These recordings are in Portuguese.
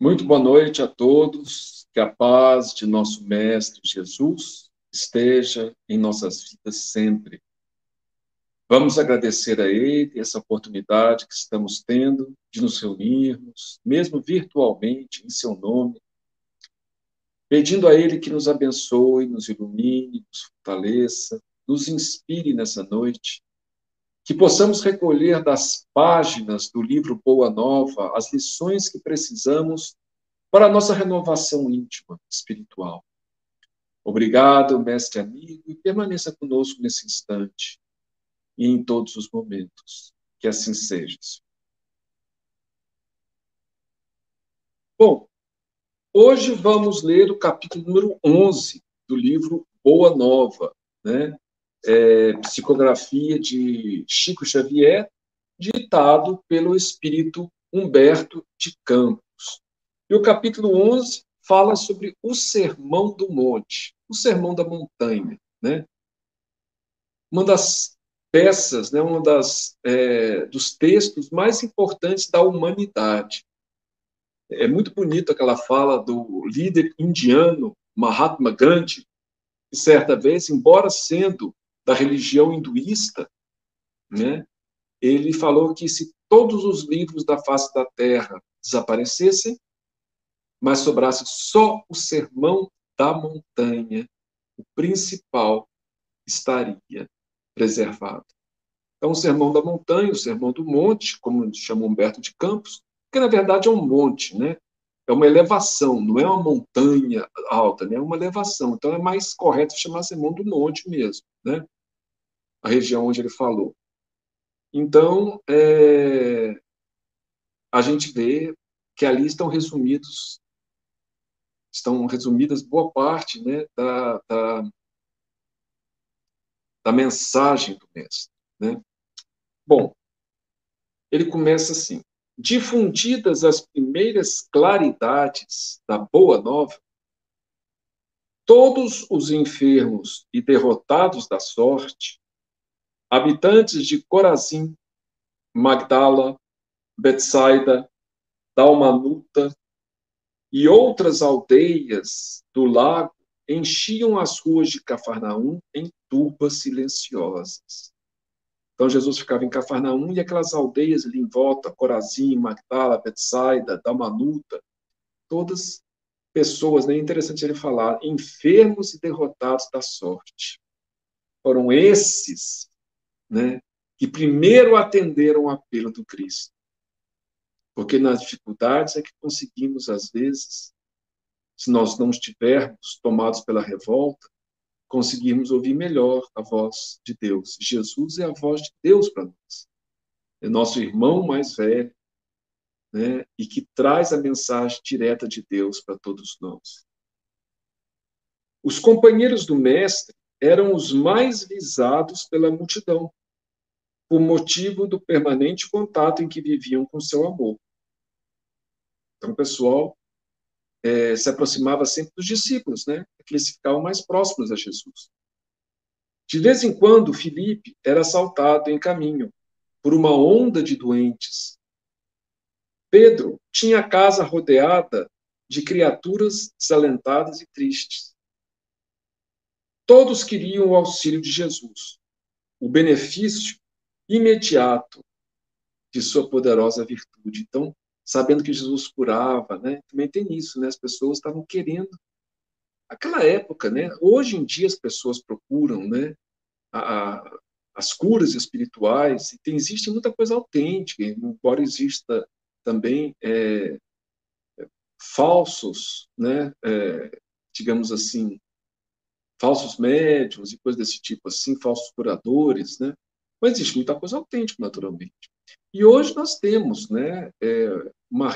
Muito boa noite a todos, que a paz de nosso Mestre Jesus esteja em nossas vidas sempre. Vamos agradecer a Ele essa oportunidade que estamos tendo de nos reunirmos, mesmo virtualmente, em seu nome, pedindo a Ele que nos abençoe, nos ilumine, nos fortaleça, nos inspire nessa noite, que possamos recolher das páginas do livro Boa Nova as lições que precisamos para a nossa renovação íntima, espiritual. Obrigado, mestre amigo, e permaneça conosco nesse instante e em todos os momentos. Que assim seja. Bom, hoje vamos ler o capítulo número 11 do livro Boa Nova, né? Psicografia de Chico Xavier, ditado pelo espírito Humberto de Campos. E o capítulo 11 fala sobre o Sermão do Monte, o Sermão da Montanha, né? Uma das peças, né, dos textos mais importantes da humanidade. É muito bonito aquela fala do líder indiano Mahatma Gandhi, que certa vez, embora sendo da religião hinduísta, né, ele falou que se todos os livros da face da Terra desaparecessem, mas sobrasse só o Sermão da Montanha, o principal estaria preservado. Então, o Sermão da Montanha, o Sermão do Monte, como chama Humberto de Campos, que na verdade é um monte, né? É uma elevação, não é uma montanha alta, né? É uma elevação. Então, é mais correto chamar Sermão do Monte mesmo, né? A região onde ele falou. Então, a gente vê que ali estão resumidas boa parte, né, da mensagem do mestre, né? Bom, ele começa assim: difundidas as primeiras claridades da Boa Nova, todos os enfermos e derrotados da sorte, habitantes de Corazim, Magdala, Betsaida, Dalmanuta e outras aldeias do lago enchiam as ruas de Cafarnaum em turbas silenciosas. Então, Jesus ficava em Cafarnaum e aquelas aldeias ali em volta, Corazim, Magdala, Betsaida, Dalmanuta, todas pessoas, né? É interessante ele falar, enfermos e derrotados da sorte. Foram esses, né, que primeiro atenderam o apelo do Cristo. Porque nas dificuldades é que conseguimos, às vezes, se nós não estivermos tomados pela revolta, conseguirmos ouvir melhor a voz de Deus. Jesus é a voz de Deus para nós. É nosso irmão mais velho, né, e que traz a mensagem direta de Deus para todos nós. Os companheiros do mestre eram os mais visados pela multidão, por motivo do permanente contato em que viviam com seu amor. Então, o pessoal se aproximava sempre dos discípulos, né? Que eles ficavam mais próximos a Jesus. De vez em quando, Filipe era assaltado em caminho por uma onda de doentes. Pedro tinha a casa rodeada de criaturas desalentadas e tristes. Todos queriam o auxílio de Jesus, o benefício imediato de sua poderosa virtude. Então, sabendo que Jesus curava, né? Também tem isso, né? As pessoas estavam querendo. Aquela época, né? Hoje em dia as pessoas procuram, né? As curas espirituais, e existe muita coisa autêntica, embora exista também falsos, né? Digamos assim, falsos médiuns e coisas desse tipo, assim, falsos curadores, né? Mas existe muita coisa autêntica, naturalmente. E hoje nós temos, né, uma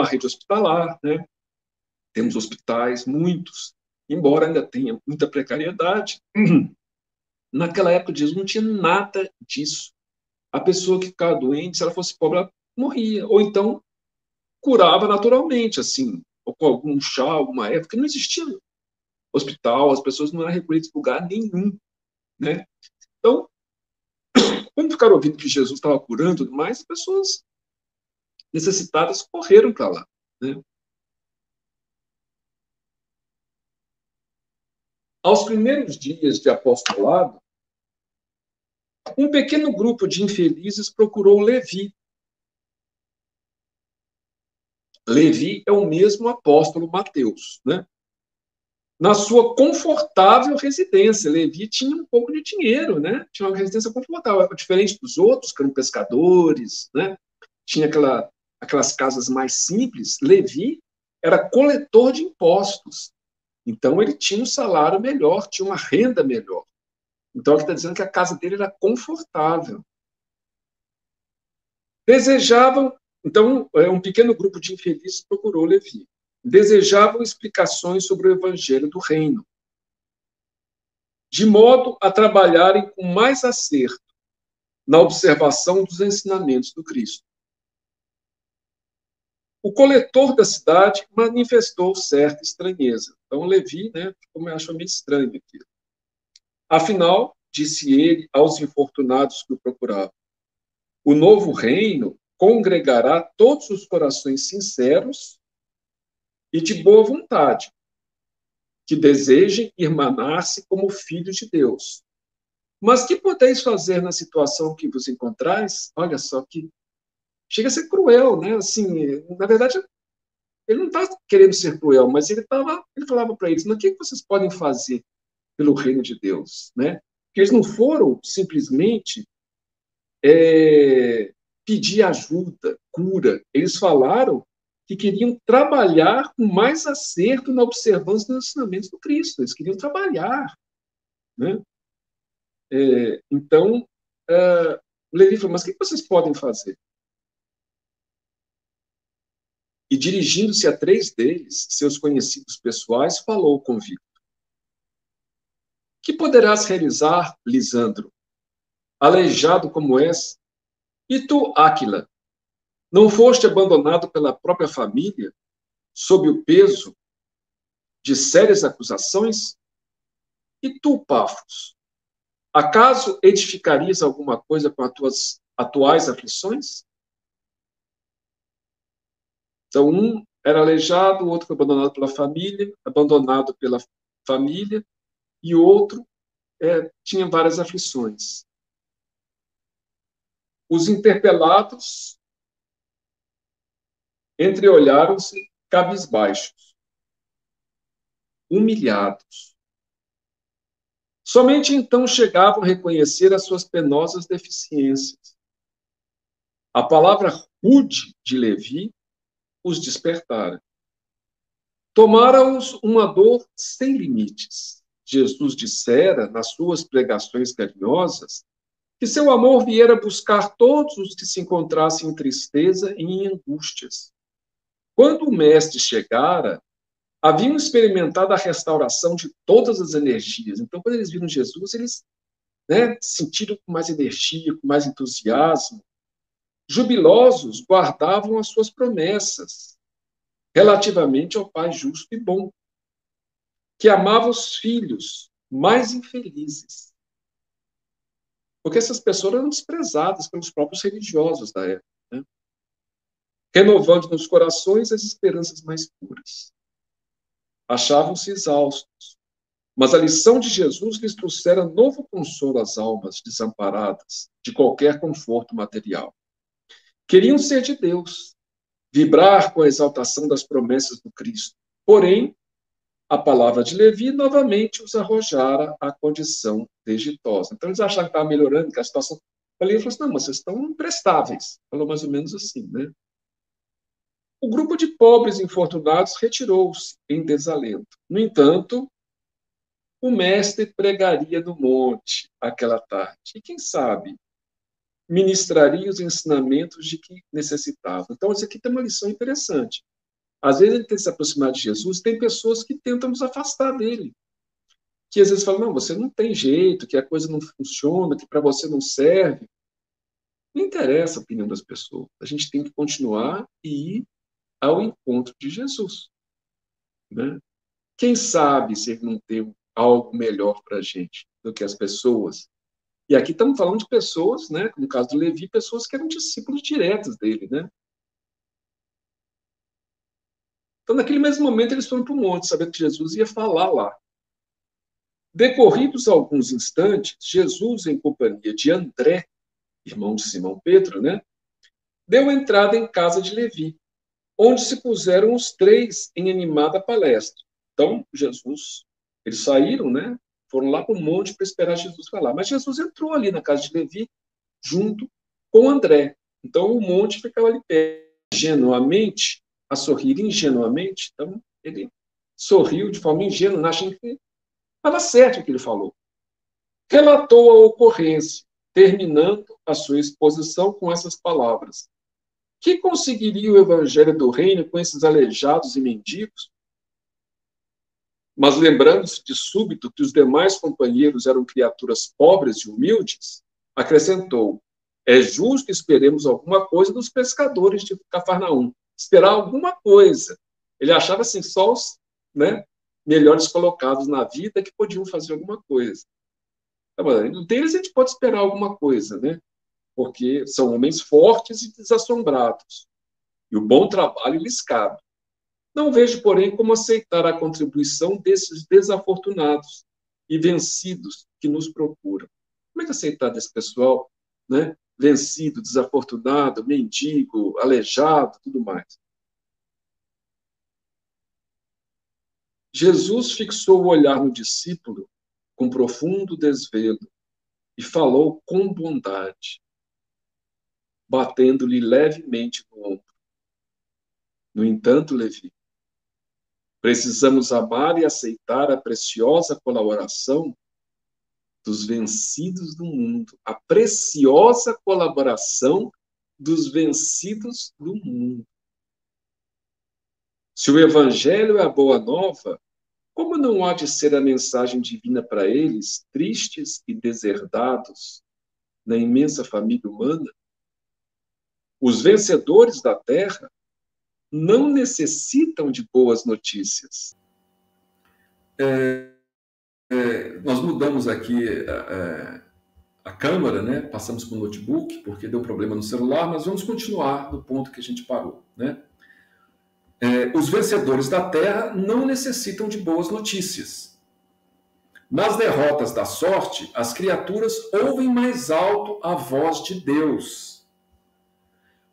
rede hospitalar, né? Temos hospitais, muitos, embora ainda tenha muita precariedade. Naquela época de Jesus não tinha nada disso. A pessoa que ficava doente, se ela fosse pobre, ela morria. Ou então curava naturalmente, assim, ou com algum chá, alguma época. Não existia hospital, as pessoas não eram recolhidas em lugar nenhum, né? Então, quando ficaram ouvindo que Jesus estava curando, mais as pessoas necessitadas correram para lá, né? Aos primeiros dias de apostolado, um pequeno grupo de infelizes procurou Levi. Levi é o mesmo apóstolo Mateus, né? Na sua confortável residência. Levi tinha um pouco de dinheiro, né? Tinha uma residência confortável, diferente dos outros, que eram pescadores, né? Tinha aquelas casas mais simples. Levi era coletor de impostos. Então, ele tinha um salário melhor, tinha uma renda melhor. Então, ele está dizendo que a casa dele era confortável. Desejavam, então, um pequeno grupo de infelizes procurou Levi. Desejavam explicações sobre o evangelho do reino, de modo a trabalharem com mais acerto na observação dos ensinamentos do Cristo. O coletor da cidade manifestou certa estranheza. Então, Levi, né, como achou meio estranho aquilo. Afinal, disse ele aos infortunados que o procuravam, o novo reino congregará todos os corações sinceros e de boa vontade, que desejem irmanar-se como filhos de Deus. Mas que podeis fazer na situação que vos encontrais? Olha só que chega a ser cruel, né? Assim, na verdade, ele não está querendo ser cruel, mas ele falava para eles: mas o que vocês podem fazer pelo reino de Deus, né? Porque eles não foram simplesmente pedir ajuda, cura. Eles falaram que queriam trabalhar com mais acerto na observância dos ensinamentos do Cristo. Eles queriam trabalhar, né? Então, Levi falou, mas o que vocês podem fazer? E, dirigindo-se a 3 deles, seus conhecidos pessoais, falou convicto. Que poderás realizar, Lisandro, aleijado como és? E tu, Áquila, não foste abandonado pela própria família, sob o peso de sérias acusações? E tu, Pafos, acaso edificarias alguma coisa com as tuas atuais aflições? Então, um era aleijado, o outro foi abandonado pela família, e o outro tinha várias aflições. Os interpelados entreolharam-se cabisbaixos, humilhados. Somente então chegavam a reconhecer as suas penosas deficiências. A palavra rude de Levi os despertara. Tomara-os uma dor sem limites. Jesus dissera, nas suas pregações carinhosas, que seu amor viera buscar todos os que se encontrassem em tristeza e em angústias. Quando o mestre chegara, haviam experimentado a restauração de todas as energias. Então, quando eles viram Jesus, eles sentiram com mais energia, com mais entusiasmo. Jubilosos, guardavam as suas promessas relativamente ao Pai justo e bom, que amava os filhos mais infelizes. Porque essas pessoas eram desprezadas pelos próprios religiosos da época, né? Renovando nos corações as esperanças mais puras. Achavam-se exaustos, mas a lição de Jesus lhes trouxera novo consolo às almas desamparadas de qualquer conforto material. Queriam ser de Deus, vibrar com a exaltação das promessas do Cristo. Porém, a palavra de Levi novamente os arrojara à condição degitosa. Então, eles acharam que estava melhorando, que a situação... Ele falou assim, não, mas vocês estão imprestáveis. Falou mais ou menos assim, né? O grupo de pobres infortunados retirou-se em desalento. No entanto, o mestre pregaria no monte aquela tarde. E quem sabe ministraria os ensinamentos de que necessitavam. Então, isso aqui tem uma lição interessante. Às vezes ele tem que se aproximar de Jesus, tem pessoas que tentam nos afastar dele. Que às vezes falam, não, você não tem jeito, que a coisa não funciona, que para você não serve. Não interessa a opinião das pessoas. A gente tem que continuar e ir ao encontro de Jesus, né? Quem sabe se ele não tem algo melhor para a gente do que as pessoas. E aqui estamos falando de pessoas, né, no caso do Levi, pessoas que eram discípulos diretos dele, né? Então, naquele mesmo momento, eles foram para o monte, sabendo que Jesus ia falar lá. Decorridos alguns instantes, Jesus, em companhia de André, irmão de Simão Pedro, né, deu entrada em casa de Levi, onde se puseram os três em animada palestra. Então, eles saíram, né, foram lá para o monte para esperar Jesus falar. Mas Jesus entrou ali na casa de Levi, junto com André. Então, o monte ficava ali perto, ingenuamente, a sorrir ingenuamente. Então, ele sorriu de forma ingênua, achando que estava certo o que ele falou. Relatou a ocorrência, terminando a sua exposição com essas palavras: que conseguiria o evangelho do reino com esses aleijados e mendigos? Mas lembrando-se de súbito que os demais companheiros eram criaturas pobres e humildes, acrescentou: é justo que esperemos alguma coisa dos pescadores de Cafarnaum. Esperar alguma coisa. Ele achava assim, só os, né, melhores colocados na vida que podiam fazer alguma coisa. Deles a gente pode esperar alguma coisa, né? Porque são homens fortes e desassombrados. E o bom trabalho lhes cabe. Não vejo, porém, como aceitar a contribuição desses desafortunados e vencidos que nos procuram. Como é que aceitar desse pessoal, né? Vencido, desafortunado, mendigo, aleijado, tudo mais? Jesus fixou o olhar no discípulo com profundo desvelo e falou com bondade, batendo-lhe levemente no ombro. No entanto, Levi, precisamos amar e aceitar a preciosa colaboração dos vencidos do mundo, a preciosa colaboração dos vencidos do mundo. Se o Evangelho é a boa nova, como não há de ser a mensagem divina para eles, tristes e deserdados na imensa família humana? Os vencedores da terra não necessitam de boas notícias. Nós mudamos aqui a câmera, né? Passamos para o notebook, porque deu problema no celular, mas vamos continuar do ponto que a gente parou, né? Os vencedores da terra não necessitam de boas notícias. Nas derrotas da sorte, as criaturas ouvem mais alto a voz de Deus.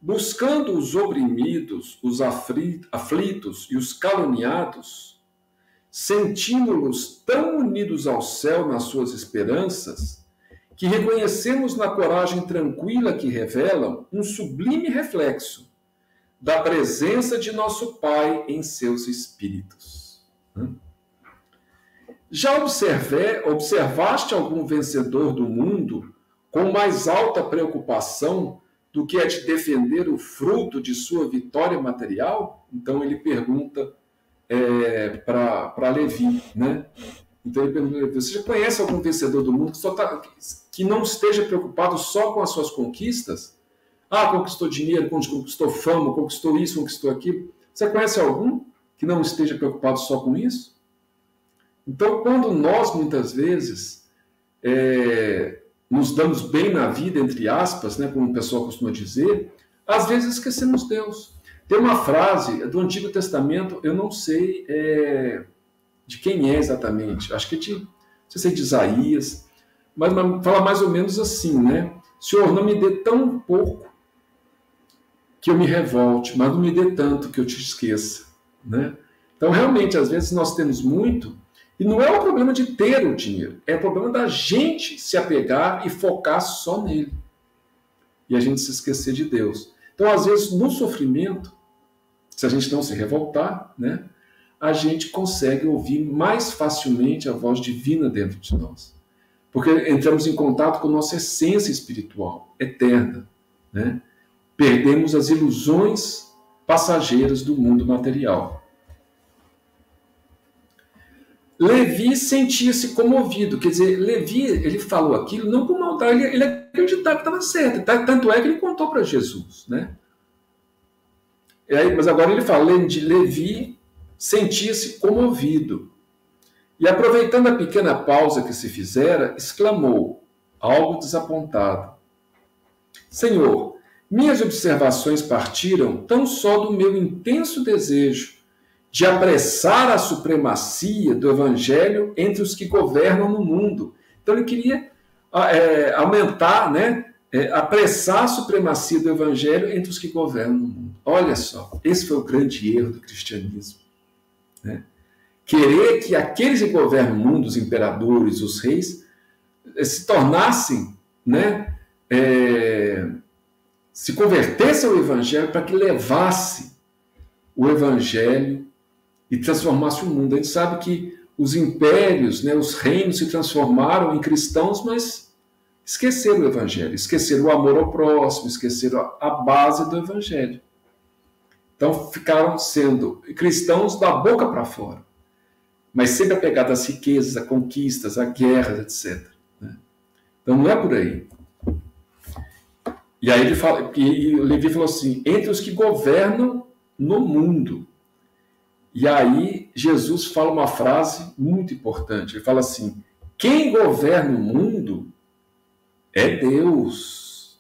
Buscando os oprimidos, os aflitos e os caluniados, sentimos-los tão unidos ao céu nas suas esperanças, que reconhecemos na coragem tranquila que revelam um sublime reflexo da presença de nosso Pai em seus espíritos. Já observaste algum vencedor do mundo com mais alta preocupação do que a de defender o fruto de sua vitória material? Então ele pergunta para Levi, né? Então ele pergunta: você já conhece algum vencedor do mundo que não esteja preocupado só com as suas conquistas? Conquistou dinheiro, conquistou fama, conquistou isso, conquistou aquilo. Você conhece algum que não esteja preocupado só com isso? Então, quando nós, muitas vezes, nos damos bem na vida, entre aspas, né, como o pessoal costuma dizer, às vezes esquecemos Deus. Tem uma frase do Antigo Testamento, eu não sei de quem é exatamente, acho que não sei se é de Isaías, mas fala mais ou menos assim, né? Senhor, não me dê tão pouco que eu me revolte, mas não me dê tanto que eu te esqueça, né? Então, realmente, às vezes nós temos muito, e não é o problema de ter o dinheiro, é o problema da gente se apegar e focar só nele, e a gente se esquecer de Deus. Então, às vezes, no sofrimento, se a gente não se revoltar, né, a gente consegue ouvir mais facilmente a voz divina dentro de nós, porque entramos em contato com nossa essência espiritual, eterna, né? Perdemos as ilusões passageiras do mundo material. Levi sentia-se comovido, quer dizer, Levi, ele falou aquilo não por maldade, ele acreditava que estava certo, tanto é que ele contou para Jesus, né? Mas agora ele fala, Levi sentia-se comovido. E aproveitando a pequena pausa que se fizera, exclamou, algo desapontado: Senhor, minhas observações partiram tão só do meu intenso desejo de apressar a supremacia do evangelho entre os que governam no mundo. Então ele queria aumentar, né, apressar a supremacia do evangelho entre os que governam no mundo. Olha só, esse foi o grande erro do cristianismo, né? Querer que aqueles que governam o mundo, os imperadores, os reis, se tornassem, né, se convertessem ao evangelho para que levasse o evangelho e transformasse o mundo. A gente sabe que os impérios, né, os reinos se transformaram em cristãos, mas esqueceram o evangelho, esqueceram o amor ao próximo, esqueceram a base do evangelho. Então ficaram sendo cristãos da boca para fora, mas sempre apegados às riquezas, a conquistas, a guerras, etc. Né? Então não é por aí. E aí e o Levi falou assim, entre os que governam no mundo. E aí Jesus fala uma frase muito importante. Ele fala assim, quem governa o mundo é Deus.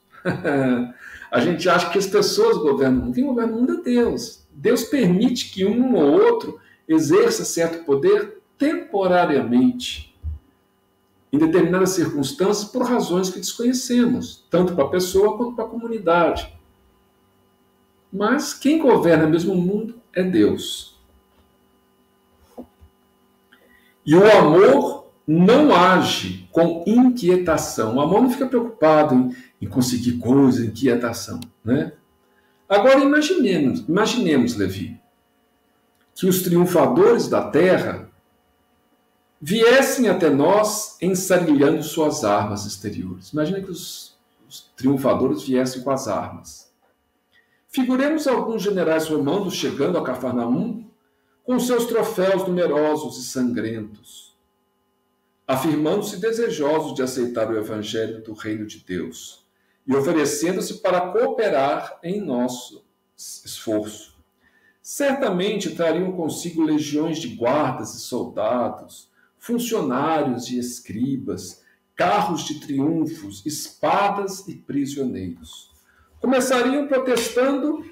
A gente acha que as pessoas governam o mundo. Quem governa o mundo é Deus. Deus permite que um ou outro exerça certo poder temporariamente, em determinadas circunstâncias, por razões que desconhecemos, tanto para a pessoa quanto para a comunidade. Mas quem governa mesmo o mundo é Deus. E o amor não age com inquietação. O amor não fica preocupado em conseguir coisa, inquietação, né? Agora imaginemos, Levi, que os triunfadores da terra viessem até nós ensarilhando suas armas exteriores. Imagina que os triunfadores viessem com as armas. Figuremos alguns generais romanos chegando a Cafarnaum com seus troféus numerosos e sangrentos, afirmando-se desejosos de aceitar o evangelho do reino de Deus e oferecendo-se para cooperar em nosso esforço. Certamente trariam consigo legiões de guardas e soldados, funcionários e escribas, carros de triunfos, espadas e prisioneiros. Começariam protestando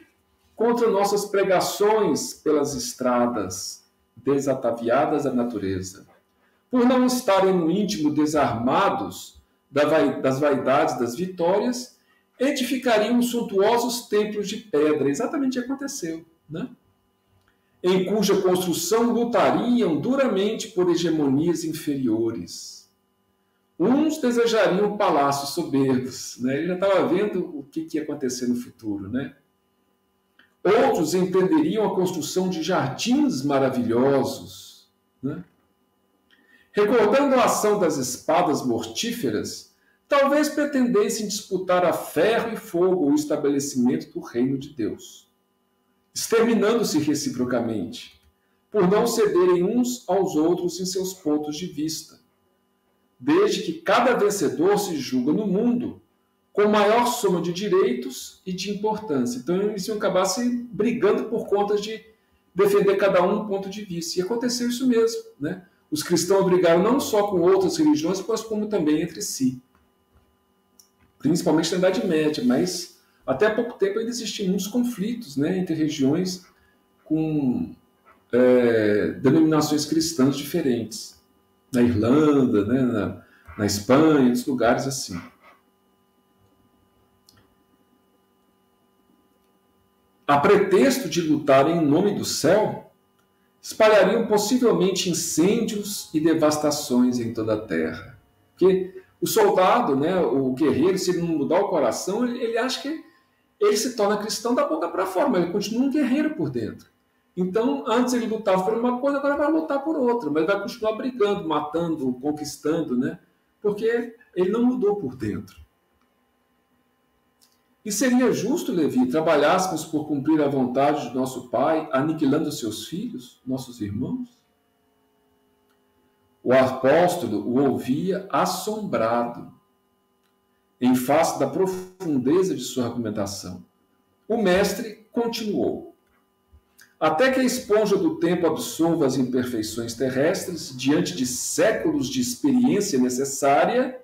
contra nossas pregações pelas estradas desataviadas da natureza, por não estarem no íntimo desarmados das vaidades das vitórias, edificariam suntuosos templos de pedra. Exatamente o que aconteceu, né? Em cuja construção lutariam duramente por hegemonias inferiores. Uns desejariam palácios soberbos, né? Ele já estava vendo o que ia acontecer no futuro, né? Outros empreenderiam a construção de jardins maravilhosos, né? Recordando a ação das espadas mortíferas, talvez pretendessem disputar a ferro e fogo o estabelecimento do reino de Deus, exterminando-se reciprocamente, por não cederem uns aos outros em seus pontos de vista, desde que cada vencedor se julga no mundo com maior soma de direitos e de importância. Então eles iam acabar se brigando por conta de defender cada um ponto de vista. E aconteceu isso mesmo, né? Os cristãos brigaram não só com outras religiões, mas como também entre si. Principalmente na Idade Média, mas até há pouco tempo ainda existiam muitos conflitos, né, entre regiões com denominações cristãs diferentes. Na Irlanda, né, na Espanha, em outros lugares assim. A pretexto de lutar em nome do céu, espalhariam possivelmente incêndios e devastações em toda a terra. Porque o soldado, né, o guerreiro, se ele não mudar o coração, ele acha que ele se torna cristão da boca para fora, mas ele continua um guerreiro por dentro. Então, antes ele lutava por uma coisa, agora vai lutar por outra, mas vai continuar brigando, matando, conquistando, né? Porque ele não mudou por dentro. E seria justo, Levi, trabalhássemos por cumprir a vontade de nosso Pai, aniquilando seus filhos, nossos irmãos? O apóstolo o ouvia assombrado, em face da profundeza de sua argumentação. O mestre continuou. Até que a esponja do tempo absorva as imperfeições terrestres, diante de séculos de experiência necessária,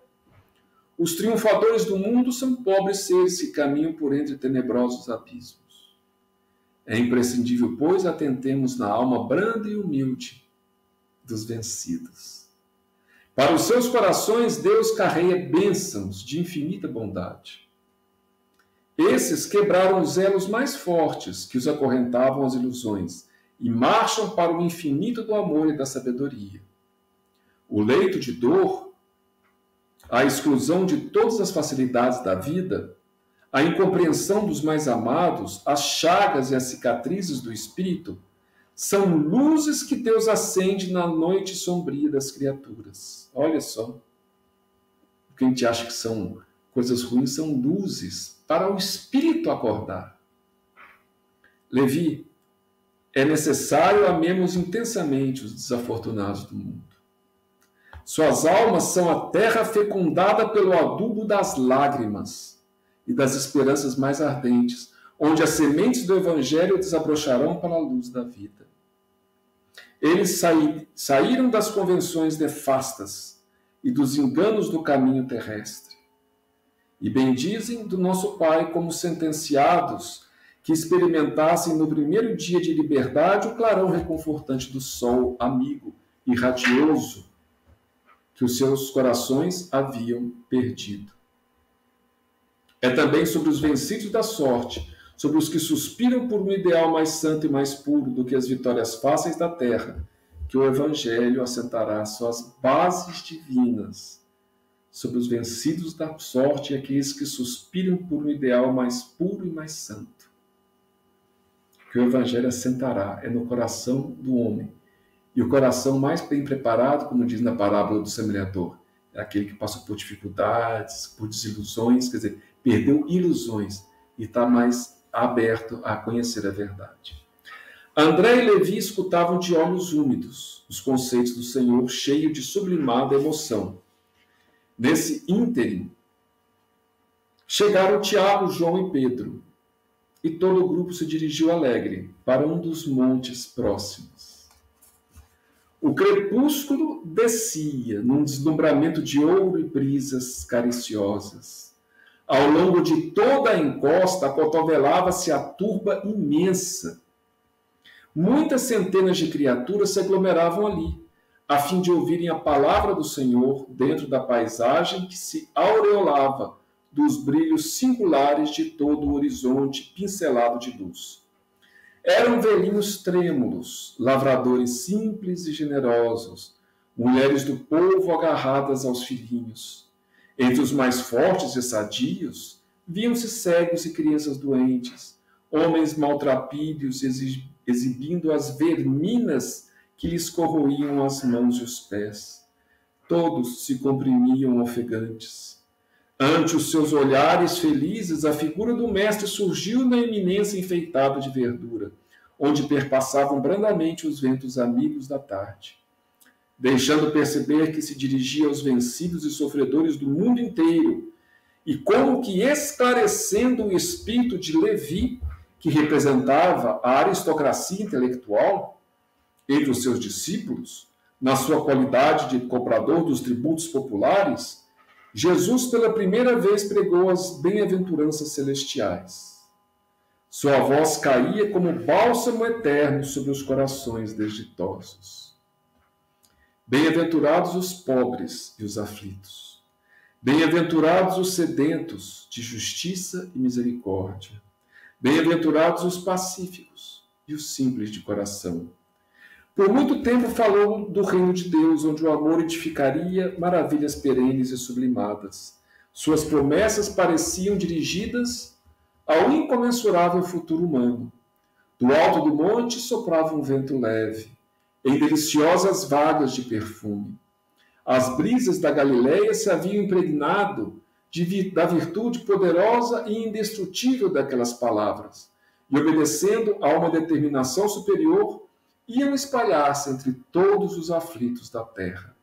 os triunfadores do mundo são pobres seres que caminham por entre tenebrosos abismos. É imprescindível, pois, atentemos na alma branda e humilde dos vencidos. Para os seus corações, Deus carrega bênçãos de infinita bondade. Esses quebraram os elos mais fortes que os acorrentavam às ilusões e marcham para o infinito do amor e da sabedoria. O leito de dor, a exclusão de todas as facilidades da vida, a incompreensão dos mais amados, as chagas e as cicatrizes do espírito, são luzes que Deus acende na noite sombria das criaturas. Olha só. O que a gente acha que são coisas ruins são luzes para o espírito acordar. Levi, é necessário amemos intensamente os desafortunados do mundo. Suas almas são a terra fecundada pelo adubo das lágrimas e das esperanças mais ardentes, onde as sementes do Evangelho desabrocharão para a luz da vida. Eles saíram das convenções nefastas e dos enganos do caminho terrestre, e bendizem do nosso Pai como sentenciados que experimentassem no primeiro dia de liberdade o clarão reconfortante do sol amigo e radioso que os seus corações haviam perdido. É também sobre os vencidos da sorte, sobre os que suspiram por um ideal mais santo e mais puro do que as vitórias fáceis da terra, que o Evangelho assentará suas bases divinas, sobre os vencidos da sorte e aqueles que suspiram por um ideal mais puro e mais santo, que o Evangelho assentará é no coração do homem. E o coração mais bem preparado, como diz na parábola do semeador, é aquele que passou por dificuldades, por desilusões, quer dizer, perdeu ilusões e está mais aberto a conhecer a verdade. André e Levi escutavam de olhos úmidos os conceitos do Senhor, cheio de sublimada emoção. Nesse ínterim, chegaram Tiago, João e Pedro, e todo o grupo se dirigiu alegre para um dos montes próximos. O crepúsculo descia num deslumbramento de ouro e brisas cariciosas. Ao longo de toda a encosta acotovelava-se a turba imensa. Muitas centenas de criaturas se aglomeravam ali, a fim de ouvirem a palavra do Senhor dentro da paisagem que se aureolava dos brilhos singulares de todo o horizonte pincelado de luz. Eram velhinhos trêmulos, lavradores simples e generosos, mulheres do povo agarradas aos filhinhos. Entre os mais fortes e sadios, viam-se cegos e crianças doentes, homens maltrapilhos exibindo as verminas que lhes corroíam as mãos e os pés. Todos se comprimiam ofegantes. Ante os seus olhares felizes, a figura do mestre surgiu na eminência enfeitada de verdura, onde perpassavam brandamente os ventos amigos da tarde, deixando perceber que se dirigia aos vencidos e sofredores do mundo inteiro, e como que esclarecendo o espírito de Levi, que representava a aristocracia intelectual entre os seus discípulos, na sua qualidade de cobrador dos tributos populares, Jesus pela primeira vez pregou as bem-aventuranças celestiais. Sua voz caía como bálsamo eterno sobre os corações desditosos. Bem-aventurados os pobres e os aflitos. Bem-aventurados os sedentos de justiça e misericórdia. Bem-aventurados os pacíficos e os simples de coração. Por muito tempo falou do reino de Deus, onde o amor edificaria maravilhas perenes e sublimadas. Suas promessas pareciam dirigidas ao incomensurável futuro humano. Do alto do monte soprava um vento leve, em deliciosas vagas de perfume. As brisas da Galileia se haviam impregnado da virtude poderosa e indestrutível daquelas palavras, e obedecendo a uma determinação superior, iam espalhar-se entre todos os aflitos da terra.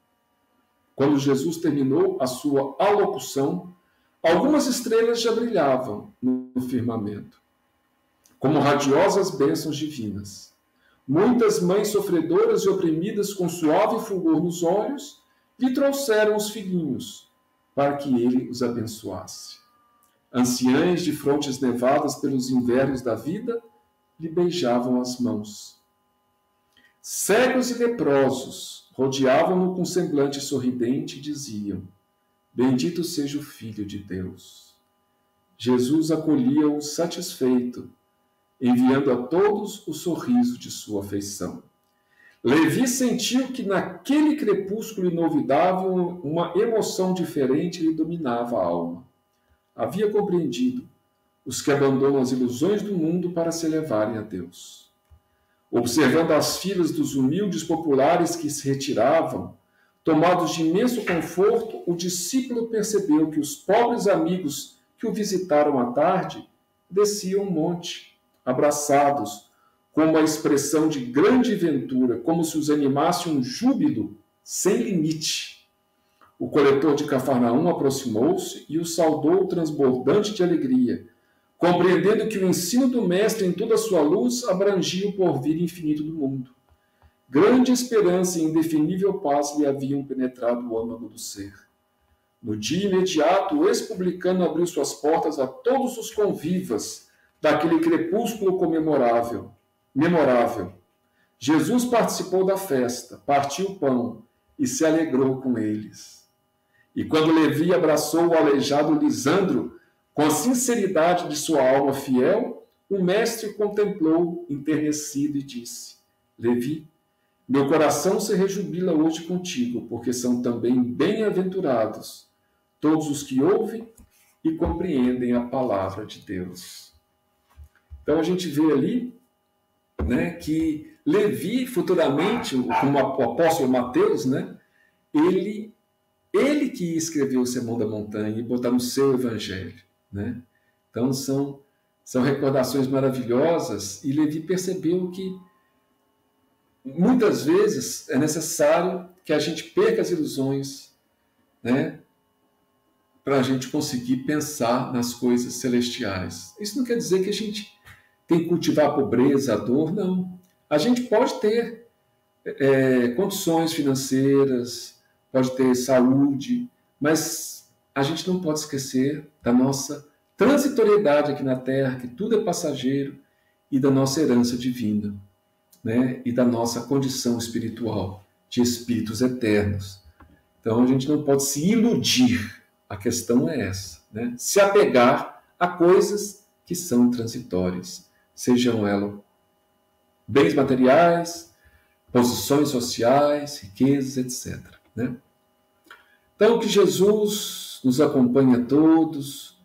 Quando Jesus terminou a sua alocução, algumas estrelas já brilhavam no firmamento, como radiosas bênçãos divinas. Muitas mães sofredoras e oprimidas com suave fulgor nos olhos lhe trouxeram os filhinhos, para que ele os abençoasse. Anciães de frontes nevadas pelos invernos da vida lhe beijavam as mãos. Cegos e leprosos rodeavam-no com semblante sorridente e diziam: Bendito seja o Filho de Deus. Jesus acolhia-o satisfeito, enviando a todos o sorriso de sua afeição. Levi sentiu que naquele crepúsculo inovidável uma emoção diferente lhe dominava a alma. Havia compreendido os que abandonam as ilusões do mundo para se elevarem a Deus. Observando as filas dos humildes populares que se retiravam, tomados de imenso conforto, o discípulo percebeu que os pobres amigos que o visitaram à tarde desciam o monte, abraçados, com uma expressão de grande ventura, como se os animasse um júbilo sem limite. O coletor de Cafarnaum aproximou-se e o saudou transbordante de alegria, compreendendo que o ensino do Mestre em toda a sua luz abrangia o porvir infinito do mundo. Grande esperança e indefinível paz lhe haviam penetrado o âmago do ser. No dia imediato, o ex-publicano abriu suas portas a todos os convivas daquele crepúsculo memorável. Jesus participou da festa, partiu o pão e se alegrou com eles. E quando Levi abraçou o aleijado Lisandro, com a sinceridade de sua alma fiel, o mestre o contemplou enternecido e disse: Levi, meu coração se rejubila hoje contigo, porque são também bem-aventurados todos os que ouvem e compreendem a palavra de Deus. Então a gente vê ali, né, que Levi, futuramente, como o apóstolo Mateus, né, ele que escreveu o Sermão da Montanha e botar no seu evangelho. Né? Então são recordações maravilhosas, e Levi percebeu que muitas vezes é necessário que a gente perca as ilusões, né, para a gente conseguir pensar nas coisas celestiais. Isso não quer dizer que a gente tem que cultivar a pobreza, a dor, não. A gente pode ter condições financeiras, pode ter saúde, mas a gente não pode esquecer da nossa transitoriedade aqui na Terra, que tudo é passageiro, e da nossa herança divina, né? E da nossa condição espiritual, de espíritos eternos. Então a gente não pode se iludir, a questão é essa, né? Se apegar a coisas que são transitórias, sejam elas bens materiais, posições sociais, riquezas, etc. Né? Então, que Jesus nos acompanhe a todos,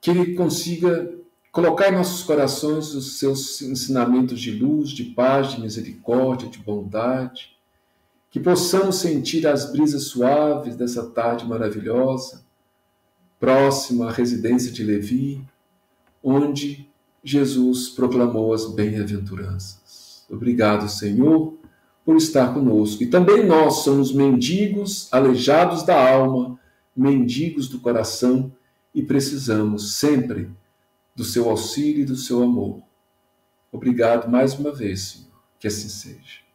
que Ele consiga colocar em nossos corações os seus ensinamentos de luz, de paz, de misericórdia, de bondade, que possamos sentir as brisas suaves dessa tarde maravilhosa, próxima à residência de Levi, onde Jesus proclamou as bem-aventuranças. Obrigado, Senhor, por estar conosco. E também nós somos mendigos, aleijados da alma, mendigos do coração, e precisamos sempre do seu auxílio e do seu amor. Obrigado mais uma vez, Senhor. Que assim seja.